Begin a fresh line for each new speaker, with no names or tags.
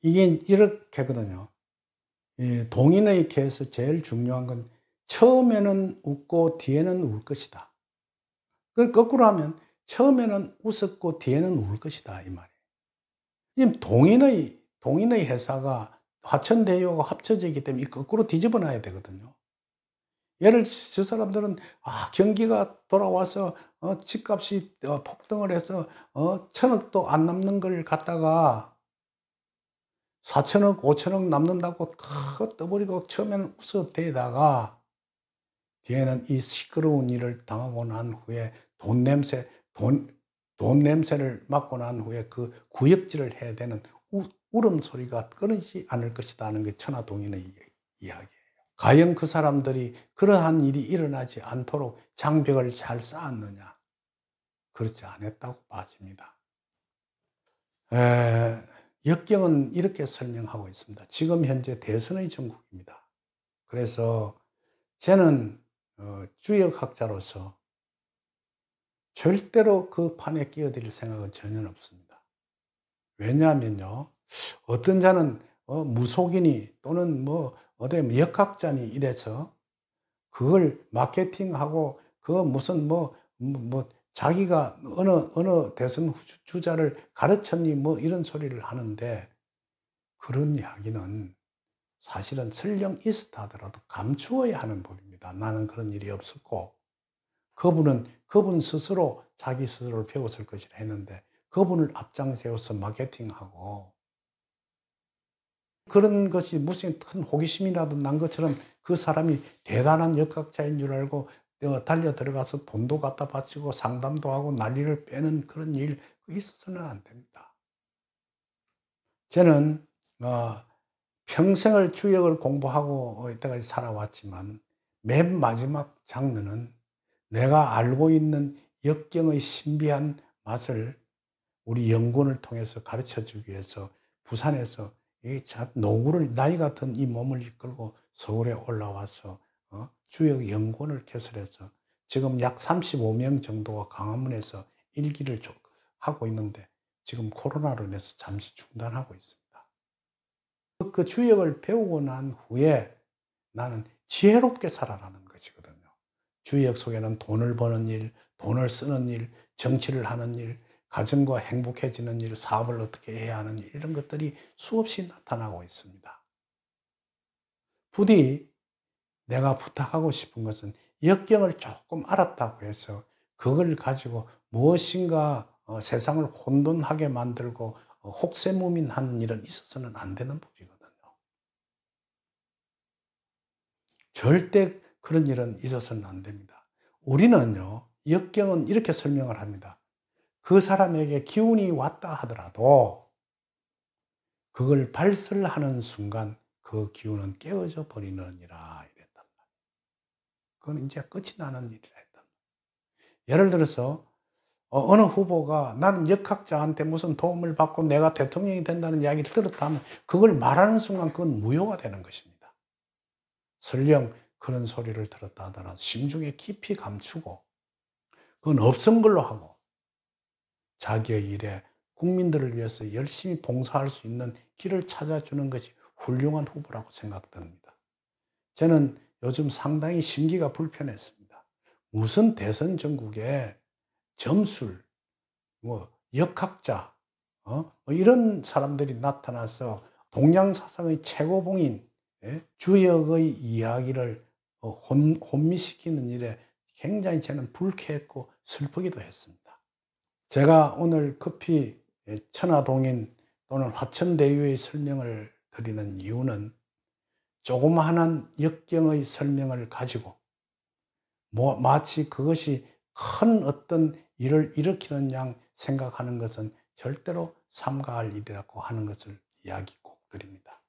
이게 이렇게거든요. 동인의 개에서 제일 중요한 건 처음에는 웃고 뒤에는 울 것이다. 그걸 거꾸로 하면 처음에는 웃었고 뒤에는 울 것이다 이 말이에요. 지금 동인의 회사가 화천대유하고 합쳐지기 때문에 거꾸로 뒤집어 놔야 되거든요. 예를 저 사람들은 경기가 돌아와서 집값이 폭등을 해서 1,000억도 안 남는 걸 갖다가 4천억, 5천억 남는다고 떠버리고 처음에는 웃어대다가 뒤에는 이 시끄러운 일을 당하고 난 후에 돈 냄새를 맡고 난 후에 그 구역질을 해야 되는 울음소리가 끊이지 않을 것이다 하는 게 천하동인의 이야기예요. 과연 그 사람들이 그러한 일이 일어나지 않도록 장벽을 잘 쌓았느냐? 그렇지 않았다고 봐집니다. 역경은 이렇게 설명하고 있습니다. 지금 현재 대선의 전국입니다. 그래서 저는 주역학자로서 절대로 그 판에 끼어들 생각은 전혀 없습니다. 왜냐하면요, 어떤 자는 무속인이 또는 어디 역학자니 이래서 그걸 마케팅하고 무슨 자기가 어느 대선 주자를 가르쳤니 이런 소리를 하는데, 그런 이야기는 사실은 설령 있었다 하더라도 감추어야 하는 법입니다. 나는 그런 일이 없었고, 그분 스스로 자기 스스로를 배웠을 것이라 했는데 그분을 앞장 세워서 마케팅하고 그런 것이 무슨 큰 호기심이라도 난 것처럼 그 사람이 대단한 역학자인 줄 알고 달려 들어가서 돈도 갖다 바치고 상담도 하고 난리를 빼는 그런 일 있어서는 안 됩니다. 저는 평생을 주역을 공부하고 이때까지 살아왔지만 맨 마지막 장르는 내가 알고 있는 역경의 신비한 맛을 우리 연구원을 통해서 가르쳐 주기 위해서 부산에서 노구를, 나이 같은 이 몸을 이끌고 서울에 올라와서 주역 연구원을 개설해서 지금 약 35명 정도가 광화문에서 일기를 하고 있는데 지금 코로나로 인해서 잠시 중단하고 있습니다. 그 주역을 배우고 난 후에 나는 지혜롭게 살아라는 것이거든요. 주역 속에는 돈을 버는 일, 돈을 쓰는 일, 정치를 하는 일, 가정과 행복해지는 일, 사업을 어떻게 해야 하는 일, 이런 것들이 수없이 나타나고 있습니다. 부디 내가 부탁하고 싶은 것은 역경을 조금 알았다고 해서 그걸 가지고 무엇인가 세상을 혼돈하게 만들고 혹세무민하는 일은 있어서는 안 되는 법이거든요. 절대 그런 일은 있어서는 안 됩니다. 우리는요, 역경은 이렇게 설명을 합니다. 그 사람에게 기운이 왔다 하더라도 그걸 발설하는 순간 그 기운은 깨어져 버리느니라 이랬단 말이에요. 그건 이제 끝이 나는 일이라 했단 말이에요. 예를 들어서 어느 후보가 나는 역학자한테 무슨 도움을 받고 내가 대통령이 된다는 이야기를 들었다 하면 그걸 말하는 순간 그건 무효가 되는 것입니다. 설령 그런 소리를 들었다 하더라도 심중에 깊이 감추고 그건 없은 걸로 하고 자기의 일에 국민들을 위해서 열심히 봉사할 수 있는 길을 찾아주는 것이 훌륭한 후보라고 생각됩니다. 저는 요즘 상당히 심기가 불편했습니다. 무슨 대선 전국에 점술, 역학자, 이런 사람들이 나타나서 동양사상의 최고봉인 주역의 이야기를 혼미시키는 일에 굉장히 저는 불쾌했고 슬프기도 했습니다. 제가 오늘 급히 천하동인 또는 화천대유의 설명을 드리는 이유는 조그마한 역경의 설명을 가지고 마치 그것이 큰 어떤 일을 일으키는 양 생각하는 것은 절대로 삼가할 일이라고 하는 것을 이야기 꼭 드립니다.